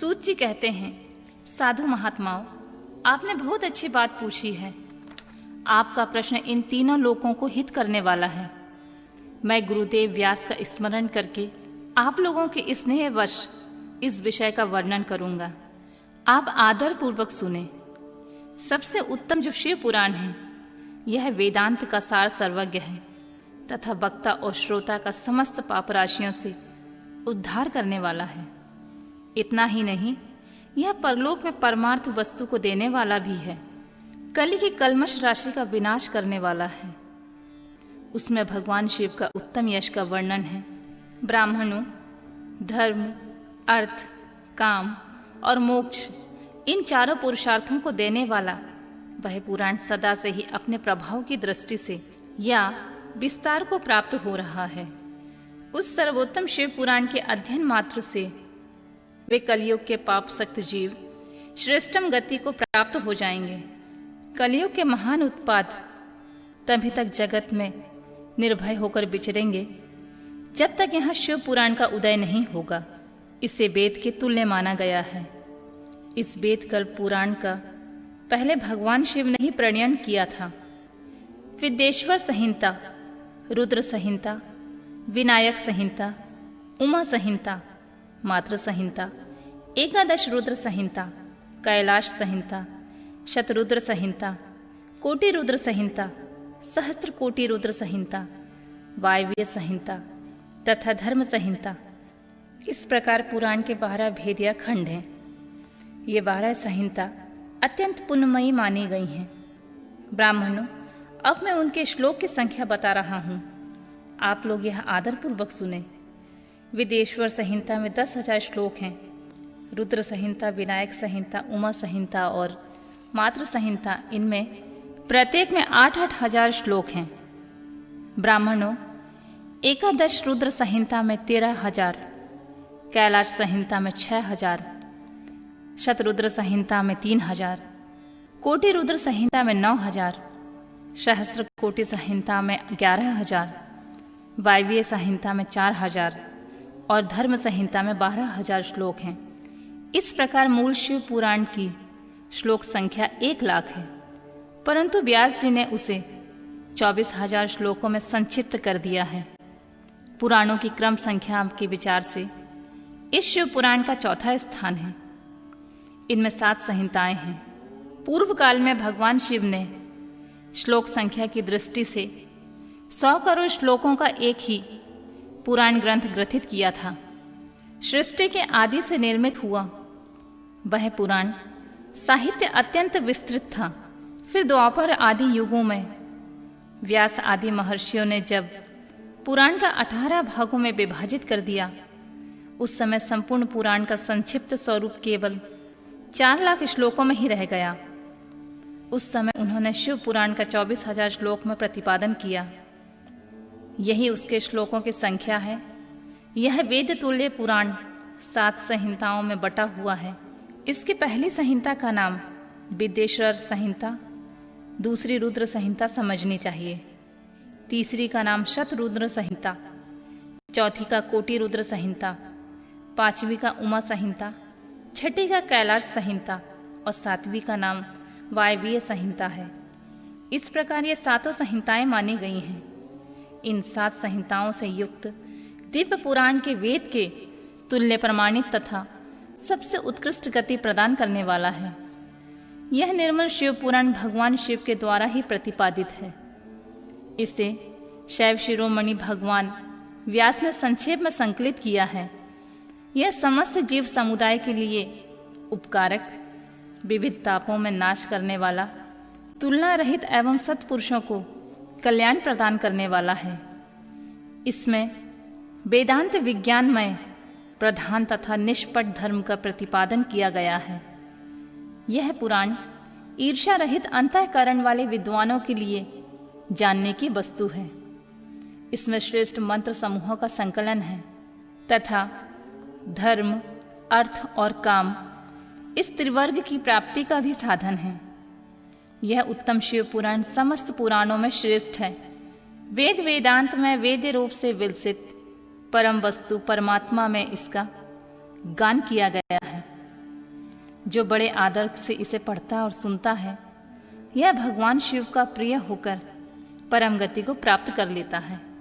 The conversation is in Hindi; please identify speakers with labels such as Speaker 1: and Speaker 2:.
Speaker 1: सूत जी कहते हैं, साधु महात्माओं, आपने बहुत अच्छी बात पूछी है। आपका प्रश्न इन तीनों लोगों को हित करने वाला है। मैं गुरुदेव व्यास का स्मरण करके आप लोगों के स्नेहवश इस विषय का वर्णन करूंगा। आप आदर पूर्वक सुने। सबसे उत्तम जो शिव पुराण है, यह वेदांत का सार सर्वज्ञ है तथा वक्ता और श्रोता का समस्त पाप राशियों से उद्धार करने वाला है। इतना ही नहीं, यह परलोक में परमार्थ वस्तु को देने वाला भी है। कलि की कल्मश राशि का विनाश करने वाला है। उसमें भगवान शिव का उत्तम यश का वर्णन है। ब्राह्मणों, धर्म, अर्थ, काम और मोक्ष, इन चारों पुरुषार्थों को देने वाला वह पुराण सदा से ही अपने प्रभाव की दृष्टि से या विस्तार को प्राप्त हो रहा है। उस सर्वोत्तम शिव पुराण के अध्ययन मात्र से वे कलयुग के पाप सक्त जीव श्रेष्ठम गति को प्राप्त हो जाएंगे। कलयुग के महान उत्पात तभी तक जगत में निर्भय होकर विचरेंगे जब तक यहाँ शिव पुराण का उदय नहीं होगा। इसे वेद के तुल्य माना गया है। इस वेद कल्प पुराण का पहले भगवान शिव ने ही प्रणयन किया था। विद्येश्वर संहिता, रुद्र संहिता, विनायक संहिता, उमा संहिता, मातृ संहिता, एकादश रुद्र संहिता, कैलाश संहिता, शतरुद्र संहिता, कोटि रुद्र संहिता, सहस्त्र कोटि रुद्र संहिता, वायव्य संहिता तथा धर्म संहिता, इस प्रकार पुराण के 12 भेद या खंड हैं। ये 12 संहिता अत्यंत पुण्यमयी मानी गई हैं। ब्राह्मणों, अब मैं उनके श्लोक की संख्या बता रहा हूँ। आप लोग यह आदरपूर्वक सुने। विदेश्वर संहिता में 10,000 श्लोक हैं। रुद्र संहिता, विनायक संहिता, उमा संहिता और मातृ संहिता, इनमें प्रत्येक में 8-8 हजार श्लोक हैं। ब्राह्मणों, एकादश रुद्र संहिता में 13,000, कैलाश संहिता में 6,000, शतरुद्र संहिता में 3,000, कोटि रुद्र संहिता में 9,000, सहस्त्र कोटि संहिता में 11,000, वायव्य संहिता में 4,000 और धर्म संहिता में 12,000 श्लोक हैं। इस प्रकार मूल शिव पुराण की श्लोक संख्या 1,00,000 है, परंतु व्यास जी ने उसे 24,000 श्लोकों में संक्षिप्त कर दिया है। पुराणों की क्रम संख्या के विचार से इस शिव पुराण का चौथा स्थान है। इनमें 7 संहिताएं हैं। पूर्व काल में भगवान शिव ने श्लोक संख्या की दृष्टि से 100 करोड़ श्लोकों का एक ही पुराण ग्रंथ ग्रथित किया था। सृष्टि के आदि से निर्मित हुआ वह पुराण साहित्य अत्यंत विस्तृत था। फिर द्वापर आदि युगों में व्यास आदि महर्षियों ने जब पुराण का 18 भागों में विभाजित कर दिया, उस समय संपूर्ण पुराण का संक्षिप्त स्वरूप केवल 4 लाख श्लोकों में ही रह गया। उस समय उन्होंने शिव पुराण का 24,000 श्लोक में प्रतिपादन किया। यही उसके श्लोकों की संख्या है। यह वेद तुल्य पुराण 7 संहिताओं में बटा हुआ है। इसकी पहली संहिता का नाम विद्येश्वर संहिता, दूसरी रुद्र संहिता समझनी चाहिए, तीसरी का नाम शतरुद्र संहिता, चौथी का कोटि रुद्र संहिता, 5वीं का उमा संहिता, 6ठी का कैलाश संहिता और 7वीं का नाम वायव्य संहिता है। इस प्रकार ये 7 संहिताएं मानी गई हैं। इन 7 संहिताओं से युक्त दिव्य पुराण के वेद के तुल्य प्रमाणित तथा सबसे उत्कृष्ट गति प्रदान करने वाला है। यह निर्मल शिव पुराण भगवान शिव के द्वारा ही प्रतिपादित है। इसे शैव शिरोमणि भगवान व्यास ने संक्षेप में संकलित किया है। यह समस्त जीव समुदाय के लिए उपकारक, विविध तापों में नाश करने वाला, तुलना रहित एवं सत्पुरुषों को कल्याण प्रदान करने वाला है। इसमें वेदांत विज्ञानमय प्रधान तथा निष्पट धर्म का प्रतिपादन किया गया है। यह पुराण ईर्ष्या रहित अंतःकरण वाले विद्वानों के लिए जानने की वस्तु है। इसमें श्रेष्ठ मंत्र समूहों का संकलन है तथा धर्म, अर्थ और काम, इस त्रिवर्ग की प्राप्ति का भी साधन है। यह उत्तम शिव पुराण समस्त पुराणों में श्रेष्ठ है। वेद वेदांत में वेद्य रूप से विलसित परम वस्तु परमात्मा में इसका गान किया गया है। जो बड़े आदर से इसे पढ़ता और सुनता है, यह भगवान शिव का प्रिय होकर परम गति को प्राप्त कर लेता है।